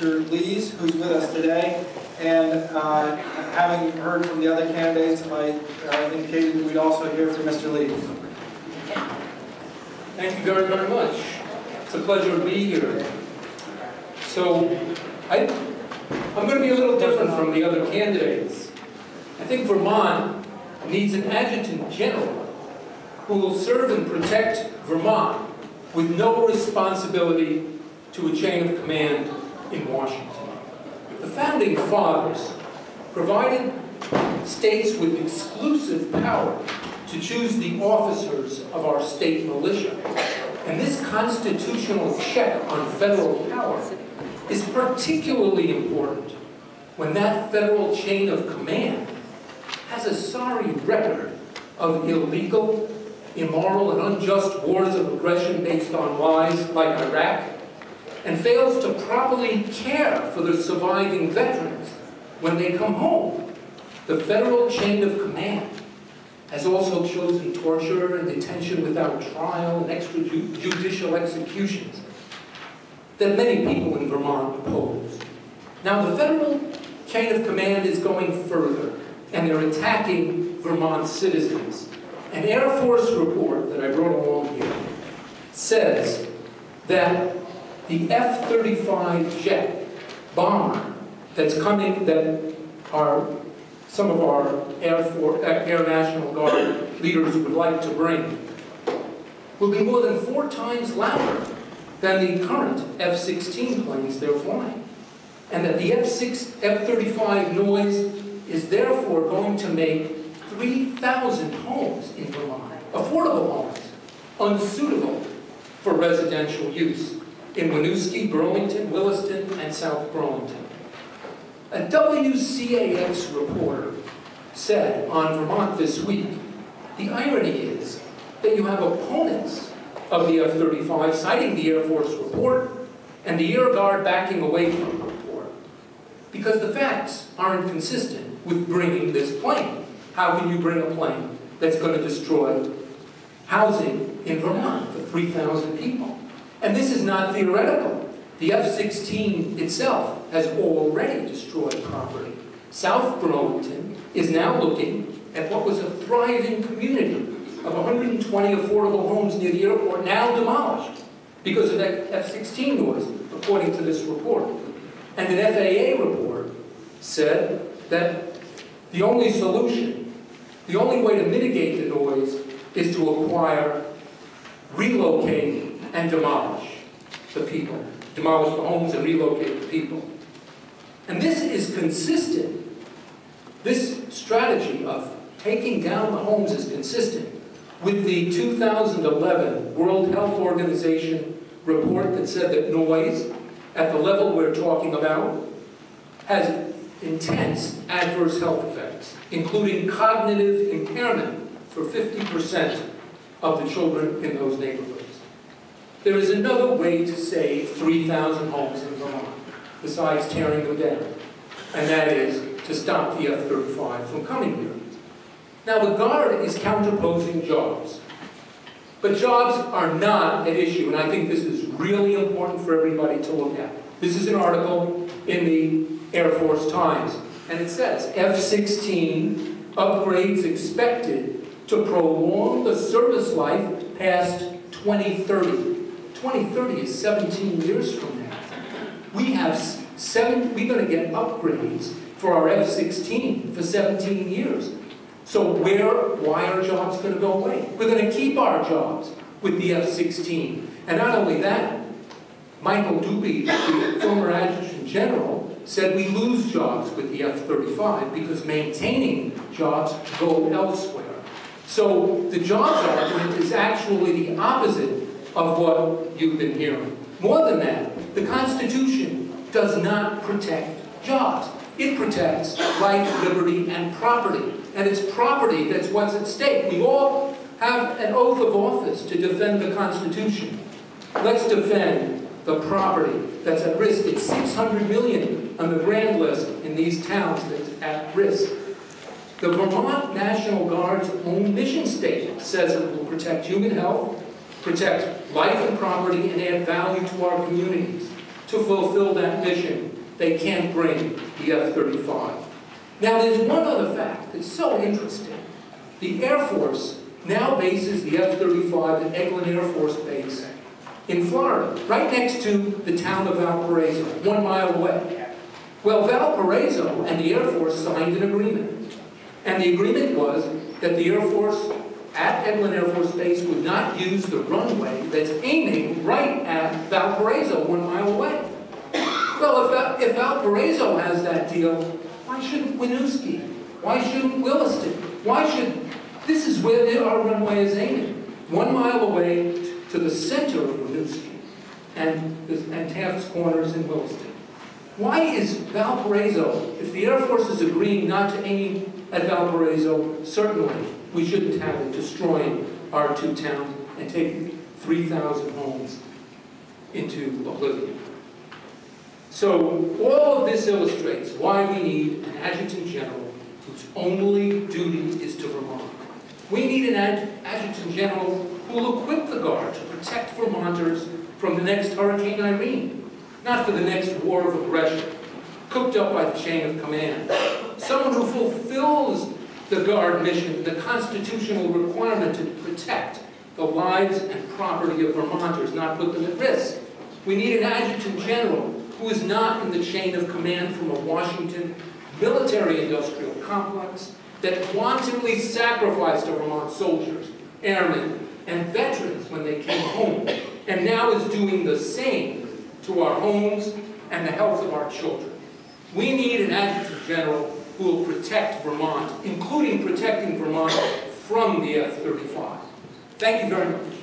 Mr. Leas, who's with us today. And having heard from the other candidates, I indicated that we'd also hear from Mr. Leas. Thank you very, very much. It's a pleasure to be here. So, I'm going to be a little different from the other candidates. I think Vermont needs an adjutant general who will serve and protect Vermont with no responsibility to a chain of command in Washington. The founding fathers provided states with exclusive power to choose the officers of our state militia. And this constitutional check on federal power is particularly important when that federal chain of command has a sorry record of illegal, immoral, and unjust wars of aggression based on lies like Iraq, and fails to properly care for the surviving veterans when they come home. The federal chain of command has also chosen torture and detention without trial and extrajudicial executions that many people in Vermont oppose. Now, the federal chain of command is going further, and they're attacking Vermont citizens. An Air Force report that I brought along here says that the F-35 jet bomber that's coming, that some of our Air National Guard leaders would like to bring, will be more than 4 times louder than the current F-16 planes they're flying. And that the F-35 noise is therefore going to make 3,000 homes in Vermont, affordable homes, unsuitable for residential use in Winooski, Burlington, Williston, and South Burlington. A WCAX reporter said on Vermont This Week, the irony is that you have opponents of the F-35 citing the Air Force report and the Air Guard backing away from the report because the facts aren't consistent with bringing this plane. How can you bring a plane that's going to destroy housing in Vermont for 3,000 people? And this is not theoretical. The F-16 itself has already destroyed property. South Burlington is now looking at what was a thriving community of 120 affordable homes near the airport, now demolished because of that F-16 noise, according to this report. And an FAA report said that the only solution, the only way to mitigate the noise is to acquire, relocate, and demolish the people. Demolish the homes and relocate the people. And this is consistent. This strategy of taking down the homes is consistent with the 2011 World Health Organization report that said that noise, at the level we're talking about, has intense adverse health effects, including cognitive impairment for 50% of the children in those neighborhoods. There is another way to save 3,000 homes in Vermont, besides tearing them down, and that is to stop the F-35 from coming here. Now, the Guard is counterposing jobs, but jobs are not at issue, and I think this is really important for everybody to look at. This is an article in the Air Force Times, and it says, F-16 upgrades expected to prolong the service life past 2030. 2030 is 17 years from now. We're going to get upgrades for our F-16 for 17 years. So why are jobs going to go away? We're going to keep our jobs with the F-16. And not only that, Michael Dubey, the former Adjutant General, said we lose jobs with the F-35 because maintaining jobs go elsewhere. So the jobs argument is actually the opposite of what you've been hearing. More than that, the Constitution does not protect jobs. It protects life, liberty, and property. And it's property that's what's at stake. We all have an oath of office to defend the Constitution. Let's defend the property that's at risk. It's 600 million on the grand list in these towns that's at risk. The Vermont National Guard's own mission statement says it will protect human health, protect life and property, and add value to our communities. To fulfill that mission, they can't bring the F-35. Now, there's one other fact that's so interesting. The Air Force now bases the F-35 at Eglin Air Force Base in Florida, right next to the town of Valparaiso, 1 mile away. Well, Valparaiso and the Air Force signed an agreement. And the agreement was that the Air Force at Eglin Air Force Base would not use the runway that's aiming right at Valparaiso, 1 mile away. Well, if Valparaiso has that deal, why shouldn't Winooski? Why shouldn't Williston? Why should... This is where our runway is aiming. 1 mile away to the center of Winooski and Taft's Corners in Williston. Why is Valparaiso, if the Air Force is agreeing not to aim at Valparaiso, certainly we shouldn't have it destroying our two towns and taking 3,000 homes into oblivion. So all of this illustrates why we need an Adjutant General whose only duty is to Vermont. We need an Adjutant General who will equip the Guard to protect Vermonters from the next Hurricane Irene, not for the next war of aggression, cooked up by the chain of command. Someone who fulfills the Guard mission, the constitutional requirement to protect the lives and property of Vermonters, not put them at risk. We need an Adjutant General who is not in the chain of command from a Washington military-industrial complex that wantonly sacrificed our Vermont soldiers, airmen, and veterans when they came home, and now is doing the same to our homes and the health of our children. We need an Adjutant General who will protect Vermont, including protecting Vermont from the F-35. Thank you very much.